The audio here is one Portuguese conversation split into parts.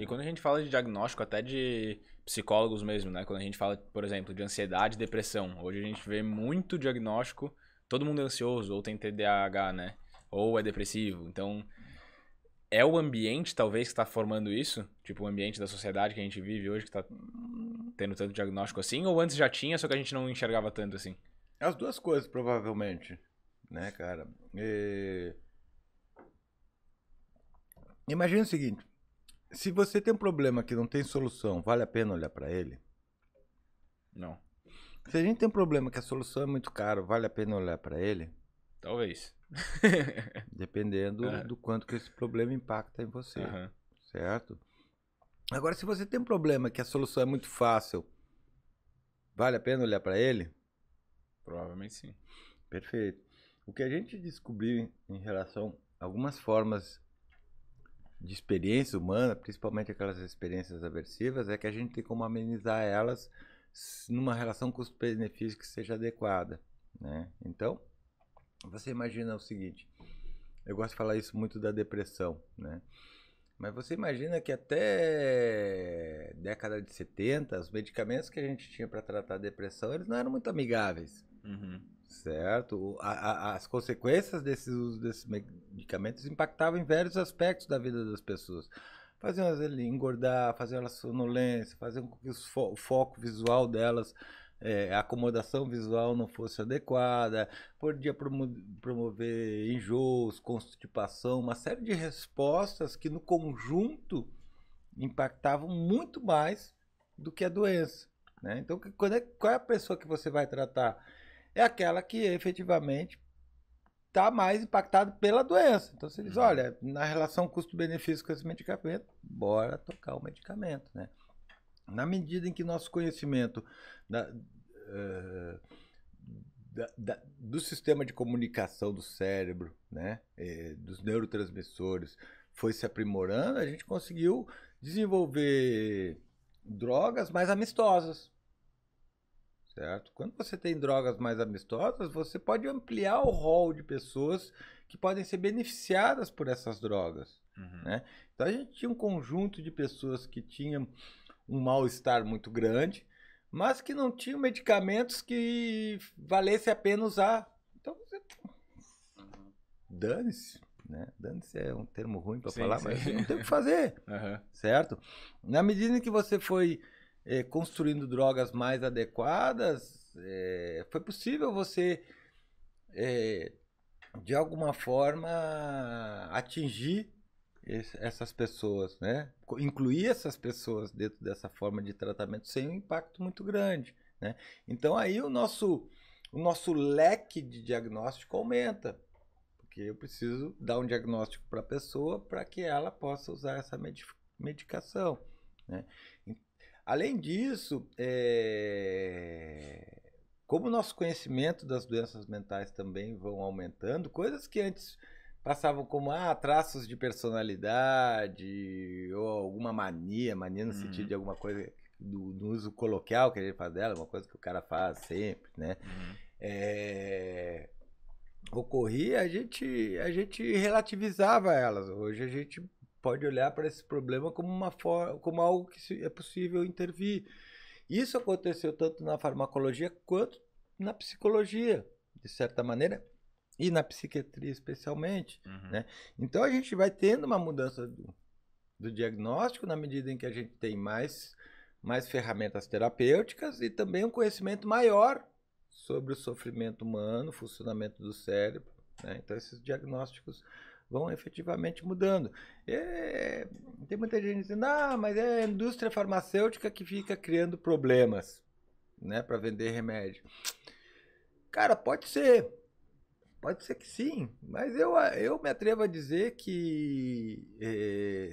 E quando a gente fala de diagnóstico, até de psicólogos mesmo, né? Quando a gente fala, por exemplo, de ansiedade e depressão, hoje a gente vê muito diagnóstico, todo mundo é ansioso, ou tem TDAH, né? Ou é depressivo. Então, é o ambiente, talvez, que está formando isso? Tipo, o ambiente da sociedade que a gente vive hoje, que está tendo tanto diagnóstico assim? Ou antes já tinha, só que a gente não enxergava tanto assim? As duas coisas, provavelmente, né, cara? Imagina o seguinte, se você tem um problema que não tem solução, vale a pena olhar para ele? Não. Se a gente tem um problema que a solução é muito cara, vale a pena olhar para ele? Talvez. Dependendo Aham. do quanto que esse problema impacta em você, Aham. certo? Agora, se você tem um problema que a solução é muito fácil, vale a pena olhar para ele? Provavelmente sim. Perfeito. O que a gente descobriu em relação a algumas formas de experiência humana, principalmente aquelas experiências aversivas, é que a gente tem como amenizar elas numa relação custo-benefício que seja adequada, né? Então, você imagina o seguinte, eu gosto de falar isso muito da depressão, né? Mas você imagina que até década de 70, os medicamentos que a gente tinha para tratar a depressão, eles não eram muito amigáveis, Uhum. certo? As consequências desse uso desses medicamentos impactavam em vários aspectos da vida das pessoas. Faziam elas engordar, faziam elas sonolência, faziam com que o foco visual delas, a acomodação visual não fosse adequada, podia promover enjoos, constipação, uma série de respostas que no conjunto impactavam muito mais do que a doença, né? Então, qual é a pessoa que você vai tratar? É aquela que efetivamente está mais impactada pela doença. Então você diz, olha, na relação custo-benefício com esse medicamento, bora tocar o medicamento, né? Na medida em que nosso conhecimento da, eh, do sistema de comunicação do cérebro, né, dos neurotransmissores, foi se aprimorando, a gente conseguiu desenvolver drogas mais amistosas, certo? Quando você tem drogas mais amistosas, você pode ampliar o rol de pessoas que podem ser beneficiadas por essas drogas, né? Então a gente tinha um conjunto de pessoas que tinham um mal-estar muito grande, mas que não tinham medicamentos que valesse a pena usar. Então você dane-se, né? Dane-se é um termo ruim para Sim, falar, sim. mas você não tem o que fazer, Aham. certo? Na medida em que você foi construindo drogas mais adequadas, foi possível você, de alguma forma, atingir essas pessoas, né? Incluir essas pessoas dentro dessa forma de tratamento sem um impacto muito grande, né? Então aí o nosso leque de diagnóstico aumenta, porque eu preciso dar um diagnóstico para a pessoa para que ela possa usar essa medicação, né? Além disso, como o nosso conhecimento das doenças mentais também vão aumentando, coisas que antes passavam como traços de personalidade ou alguma mania no sentido de alguma coisa do uso coloquial que a gente faz dela, uma coisa que o cara faz sempre, né? Ocorria, a gente relativizava elas. Hoje a gente pode olhar para esse problema como algo que é possível intervir. Isso aconteceu tanto na farmacologia quanto na psicologia, de certa maneira, e na psiquiatria especialmente, né? Então a gente vai tendo uma mudança do diagnóstico na medida em que a gente tem mais ferramentas terapêuticas e também um conhecimento maior sobre o sofrimento humano, o funcionamento do cérebro, né? Então esses diagnósticos vão efetivamente mudando. Tem muita gente dizendo, mas é a indústria farmacêutica que fica criando problemas, né, para vender remédio. Cara, pode ser que sim, mas eu me atrevo a dizer que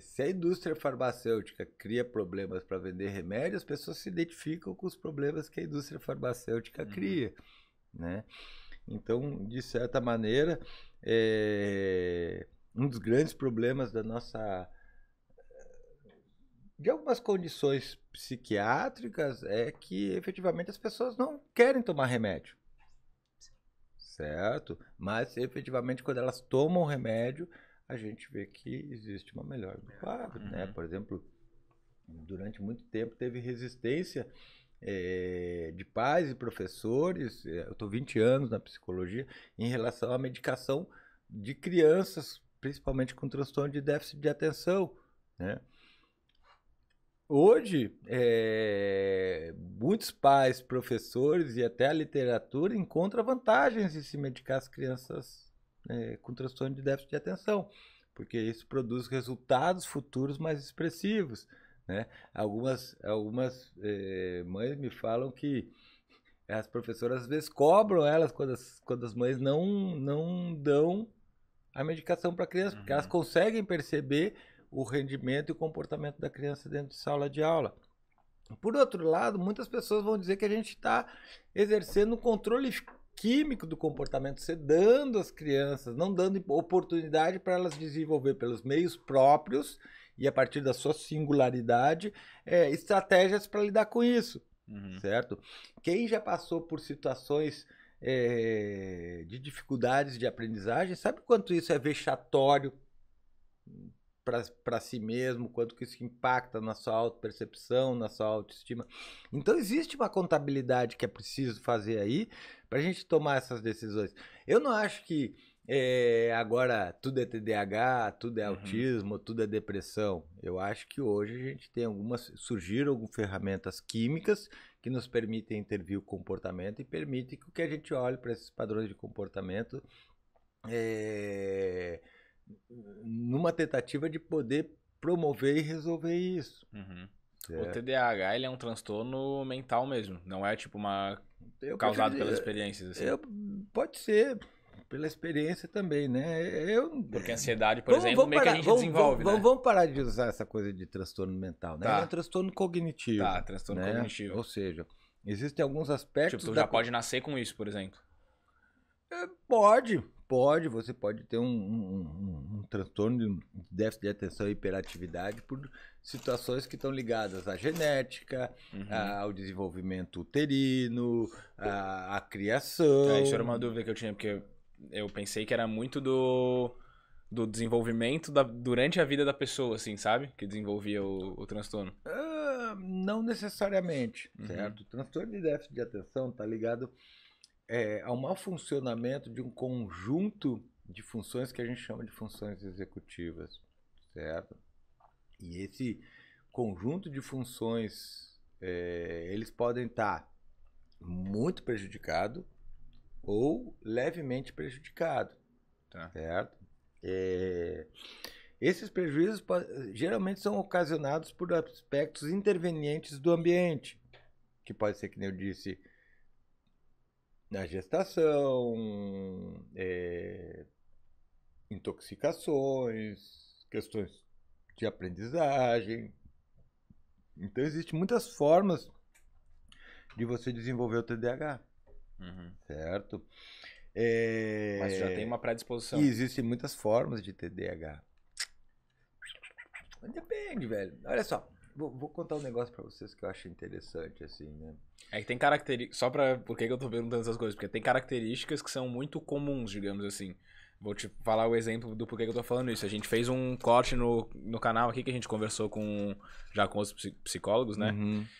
se a indústria farmacêutica cria problemas para vender remédio, as pessoas se identificam com os problemas que a indústria farmacêutica cria, né? Então, de certa maneira, um dos grandes problemas de algumas condições psiquiátricas é que efetivamente as pessoas não querem tomar remédio, certo? Mas efetivamente quando elas tomam remédio, a gente vê que existe uma melhora do quadro, né? Por exemplo, durante muito tempo teve resistência de pais e professores, eu estou 20 anos na psicologia, em relação à medicação de crianças, principalmente com transtorno de déficit de atenção, né? Hoje, muitos pais, professores e até a literatura encontram vantagens em se medicar as crianças com transtorno de déficit de atenção, porque isso produz resultados futuros mais expressivos, né? Algumas mães me falam que as professoras às vezes cobram elas quando as mães não dão a medicação para a criança, porque elas conseguem perceber o rendimento e o comportamento da criança dentro de sala de aula. Por outro lado, muitas pessoas vão dizer que a gente está exercendo um controle químico do comportamento, sedando as crianças, não dando oportunidade para elas desenvolver pelos meios próprios e a partir da sua singularidade, estratégias para lidar com isso, certo? Quem já passou por situações de dificuldades de aprendizagem, sabe quanto isso é vexatório para si mesmo, quanto que isso impacta na sua autopercepção, na sua autoestima. Então existe uma contabilidade que é preciso fazer aí para a gente tomar essas decisões. Eu não acho que agora tudo é TDAH, tudo é autismo, tudo é depressão. Eu acho que hoje a gente tem surgiram algumas ferramentas químicas que nos permitem intervir o comportamento e permitem que a gente olhe para esses padrões de comportamento numa tentativa de poder promover e resolver isso. O TDAH, ele é um transtorno mental mesmo, não é tipo causado pelas experiências, assim. Pode ser, pela experiência também, né? Porque a ansiedade, por exemplo, meio que a gente desenvolve, né? Vamos parar de usar essa coisa de transtorno mental, né? Tá. É um transtorno cognitivo. Tá, transtorno cognitivo. Ou seja, existem alguns aspectos... Tipo, tu já pode nascer com isso, por exemplo. Pode, você pode ter um transtorno de déficit de atenção e hiperatividade por situações que estão ligadas à genética, ao desenvolvimento uterino, à criação. Isso era uma dúvida que eu tinha, porque eu pensei que era muito do desenvolvimento durante a vida da pessoa, assim, sabe? Que desenvolvia o transtorno. Não necessariamente, certo? O transtorno de déficit de atenção está ligado ao mau funcionamento de um conjunto de funções que a gente chama de funções executivas, certo? E esse conjunto de funções, eles podem estar muito prejudicado ou levemente prejudicado, tá, certo? Esses prejuízos geralmente são ocasionados por aspectos intervenientes do ambiente, que pode ser, que nem eu disse, na gestação, intoxicações, questões de aprendizagem. Então, existem muitas formas de você desenvolver o TDAH, certo? Mas já tem uma predisposição. E existem muitas formas de TDAH. Depende, velho. Olha só. Vou contar um negócio pra vocês que eu acho interessante, assim, né? É que tem características... Por que eu tô perguntando essas coisas? Porque tem características que são muito comuns, digamos assim. Vou te falar o exemplo do porquê que eu tô falando isso. A gente fez um corte no canal aqui que a gente conversou já com os psicólogos, né?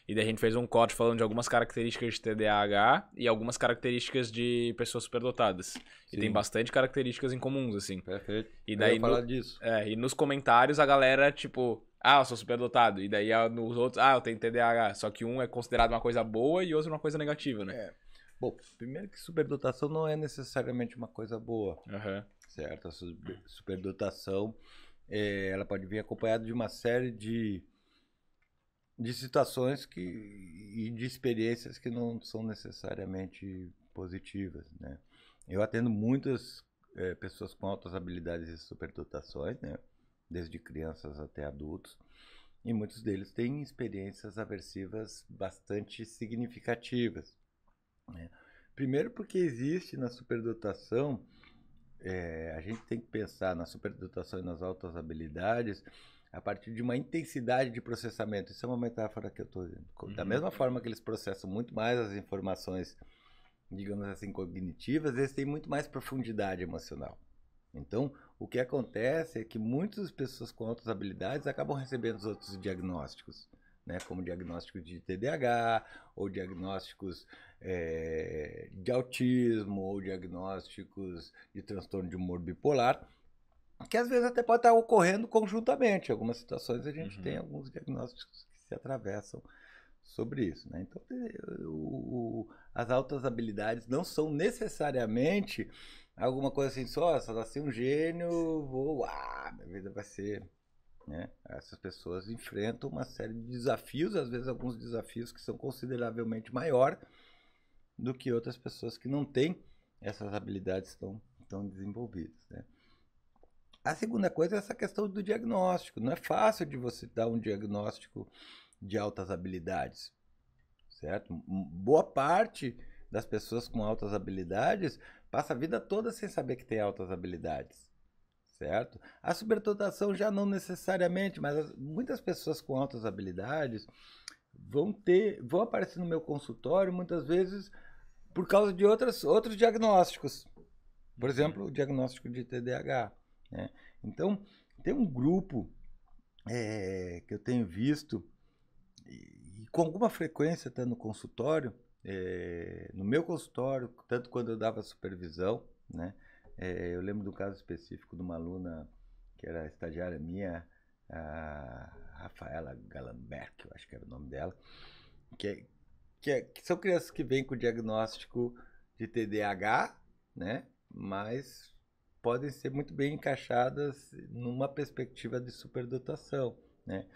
E daí a gente fez um corte falando de algumas características de TDAH e algumas características de pessoas superdotadas. Sim. E tem bastante características em comuns, assim. Perfeito. E daí, eu ia falar disso. E nos comentários a galera, tipo... eu sou superdotado. E daí nos outros, eu tenho TDAH. Só que um é considerado uma coisa boa e outro uma coisa negativa, né? Bom, primeiro que superdotação não é necessariamente uma coisa boa, certo? A superdotação, ela pode vir acompanhada de uma série de situações e de experiências que não são necessariamente positivas, né? Eu atendo muitas pessoas com altas habilidades e superdotações, né? Desde crianças até adultos, e muitos deles têm experiências aversivas bastante significativas. Primeiro porque existe na superdotação, a gente tem que pensar na superdotação e nas altas habilidades a partir de uma intensidade de processamento. Isso é uma metáfora que eu estou dizendo. Da mesma forma que eles processam muito mais as informações, digamos assim, cognitivas, eles têm muito mais profundidade emocional. Então, o que acontece é que muitas pessoas com altas habilidades acabam recebendo os outros diagnósticos. né, como diagnóstico de TDAH, ou diagnósticos de autismo, ou diagnósticos de transtorno de humor bipolar, que às vezes até pode estar ocorrendo conjuntamente. Em algumas situações a gente tem alguns diagnósticos que se atravessam sobre isso, né? Então, as altas habilidades não são necessariamente alguma coisa assim, só nasci um gênio, minha vida vai ser, né? Essas pessoas enfrentam uma série de desafios, às vezes alguns desafios que são consideravelmente maior do que outras pessoas que não têm essas habilidades tão desenvolvidas, né? A segunda coisa é essa questão do diagnóstico. Não é fácil de você dar um diagnóstico de altas habilidades, certo? Boa parte das pessoas com altas habilidades passa a vida toda sem saber que tem altas habilidades, certo? A superdotação já não necessariamente, mas muitas pessoas com altas habilidades vão aparecer no meu consultório muitas vezes por causa de outros diagnósticos. Por exemplo, o diagnóstico de TDAH, né? Então, tem um grupo que eu tenho visto e com alguma frequência até no consultório, no meu consultório, tanto quando eu dava supervisão, né? Eu lembro de um caso específico de uma aluna que era estagiária minha, a Rafaela Galamberg, eu acho que era o nome dela, que são crianças que vêm com diagnóstico de TDAH, né? Mas podem ser muito bem encaixadas numa perspectiva de superdotação, né?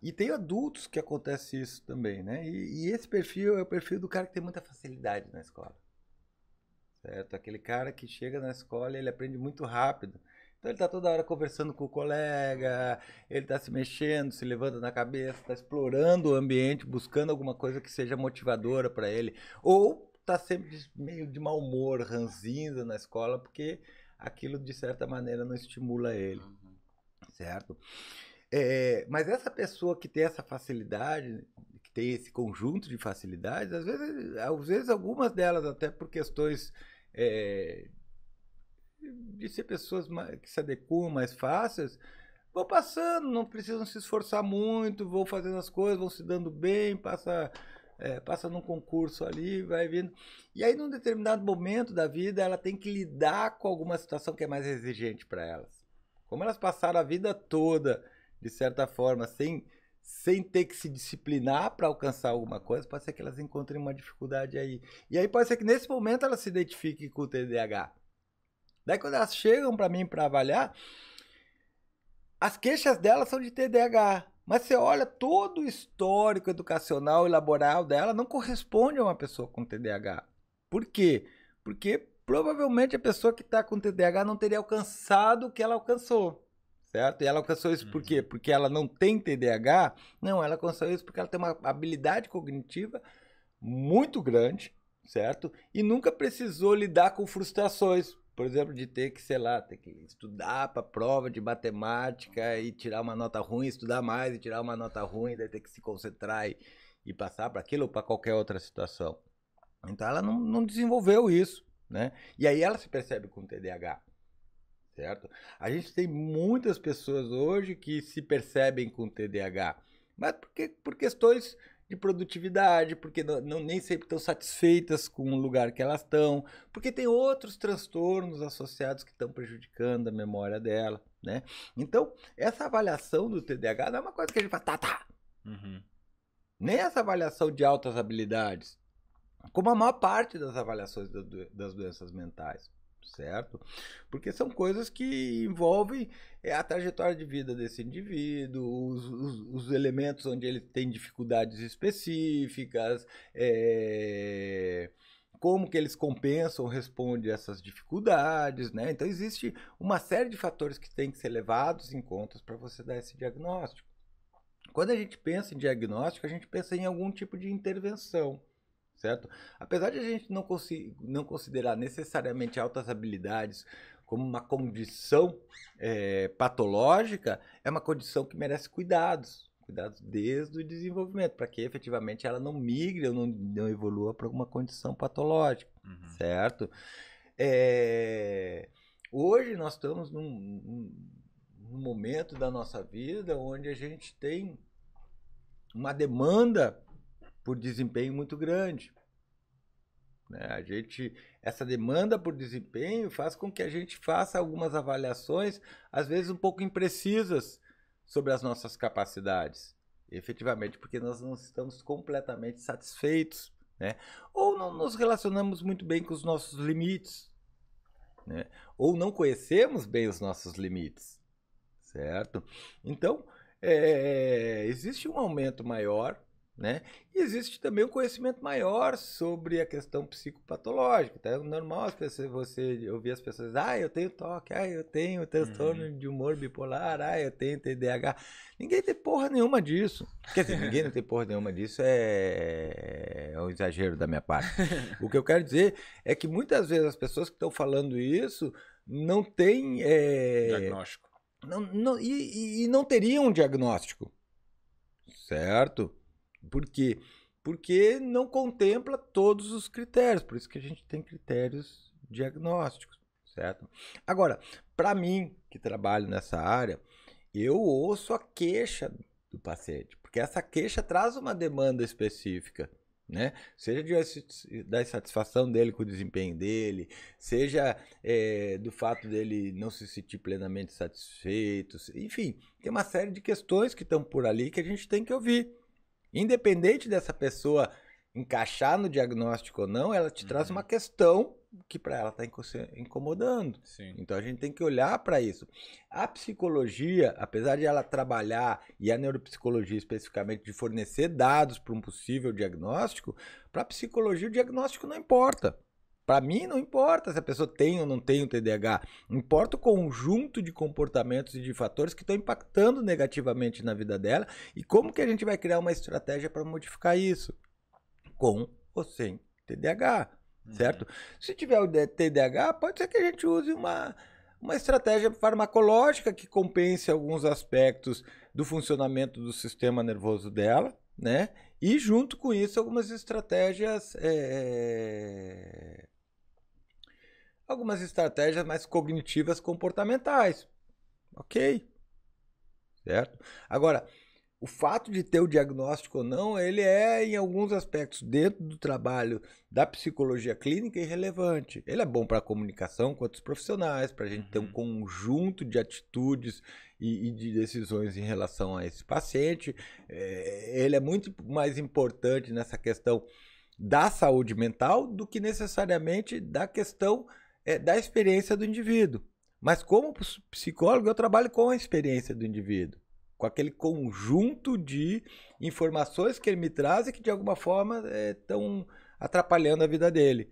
E tem adultos que acontece isso também, né? E esse perfil é o perfil do cara que tem muita facilidade na escola, certo? Aquele cara que chega na escola e ele aprende muito rápido. Então ele está toda hora conversando com o colega, ele está se mexendo, se levanta na cabeça, está explorando o ambiente, buscando alguma coisa que seja motivadora para ele. Ou está sempre meio de mau humor, ranzinza na escola, porque aquilo de certa maneira não estimula ele, certo? Mas essa pessoa que tem essa facilidade, que tem esse conjunto de facilidades, às vezes algumas delas até por questões de ser pessoas que se adequam mais fáceis, vão passando, não precisam se esforçar muito, vão fazendo as coisas, vão se dando bem, passa num concurso ali, vai vindo. E aí, num determinado momento da vida, ela tem que lidar com alguma situação que é mais exigente para elas. Como elas passaram a vida toda, de certa forma, sem ter que se disciplinar para alcançar alguma coisa, pode ser que elas encontrem uma dificuldade aí. E aí pode ser que nesse momento elas se identifiquem com o TDAH. Daí quando elas chegam para mim para avaliar, as queixas delas são de TDAH. Mas você olha todo o histórico educacional e laboral dela, não corresponde a uma pessoa com TDAH. Por quê? Porque provavelmente a pessoa que está com TDAH não teria alcançado o que ela alcançou, certo? E ela alcançou isso por quê? Porque ela não tem TDAH? Não, ela alcançou isso porque ela tem uma habilidade cognitiva muito grande, certo? E nunca precisou lidar com frustrações. Por exemplo, de ter que, sei lá, ter que estudar para prova de matemática e tirar uma nota ruim, estudar mais e tirar uma nota ruim, daí ter que se concentrar e passar para aquilo ou para qualquer outra situação. Então ela não desenvolveu isso, né? E aí ela se percebe com TDAH, certo? A gente tem muitas pessoas hoje que se percebem com TDAH, mas por questões de produtividade, porque nem sempre estão satisfeitas com o lugar que elas estão, porque tem outros transtornos associados que estão prejudicando a memória dela, né? Então, essa avaliação do TDAH não é uma coisa que a gente fala, tá. Nem essa avaliação de altas habilidades, como a maior parte das avaliações das doenças mentais, certo? Porque são coisas que envolvem a trajetória de vida desse indivíduo, os elementos onde ele tem dificuldades específicas, como que eles compensam, respondem a essas dificuldades, né? Então existe uma série de fatores que têm que ser levados em conta para você dar esse diagnóstico. Quando a gente pensa em diagnóstico, a gente pensa em algum tipo de intervenção, certo? Apesar de a gente não considerar necessariamente altas habilidades como uma condição patológica, é uma condição que merece cuidados desde o desenvolvimento, para que efetivamente ela não migre ou não evolua para alguma condição patológica, certo? Hoje nós estamos num momento da nossa vida onde a gente tem uma demanda por desempenho muito grande. Né? Essa demanda por desempenho faz com que a gente faça algumas avaliações, às vezes um pouco imprecisas, sobre as nossas capacidades. Efetivamente, porque nós não estamos completamente satisfeitos, né? Ou não nos relacionamos muito bem com os nossos limites, né? Ou não conhecemos bem os nossos limites, certo? Então, existe um aumento maior, né? E existe também um conhecimento maior sobre a questão psicopatológica. Tá? É normal você ouvir as pessoas, eu tenho toque, eu tenho transtorno de humor bipolar, eu tenho TDAH. Ninguém tem porra nenhuma disso. Quer dizer, ninguém não tem porra nenhuma disso, é um exagero da minha parte. O que eu quero dizer é que muitas vezes as pessoas que estão falando isso não têm... diagnóstico. E não teriam um diagnóstico, certo? Por quê? Porque não contempla todos os critérios, por isso que a gente tem critérios diagnósticos, certo? Agora, para mim, que trabalho nessa área, eu ouço a queixa do paciente, porque essa queixa traz uma demanda específica, né? Seja da insatisfação dele com o desempenho dele, seja do fato dele não se sentir plenamente satisfeito, enfim, tem uma série de questões que estão por ali que a gente tem que ouvir. Independente dessa pessoa encaixar no diagnóstico ou não, ela te traz uma questão que para ela está incomodando. Sim. Então a gente tem que olhar para isso. A psicologia, apesar de ela trabalhar, e a neuropsicologia especificamente, de fornecer dados para um possível diagnóstico, para a psicologia o diagnóstico não importa. Para mim não importa se a pessoa tem ou não tem o TDAH, importa o conjunto de comportamentos e de fatores que estão impactando negativamente na vida dela e como que a gente vai criar uma estratégia para modificar isso, com ou sem TDAH, certo? Se tiver o TDAH, pode ser que a gente use uma estratégia farmacológica que compense alguns aspectos do funcionamento do sistema nervoso dela, né? E junto com isso algumas estratégias mais cognitivas comportamentais. Ok? Certo? Agora, o fato de ter o diagnóstico ou não, ele é, em alguns aspectos, dentro do trabalho da psicologia clínica, irrelevante. Ele é bom para a comunicação com outros profissionais, para a gente ter um conjunto de atitudes e de decisões em relação a esse paciente. Ele é muito mais importante nessa questão da saúde mental do que necessariamente da questão da experiência do indivíduo. Mas como psicólogo, eu trabalho com a experiência do indivíduo, com aquele conjunto de informações que ele me traz e que de alguma forma estão atrapalhando a vida dele.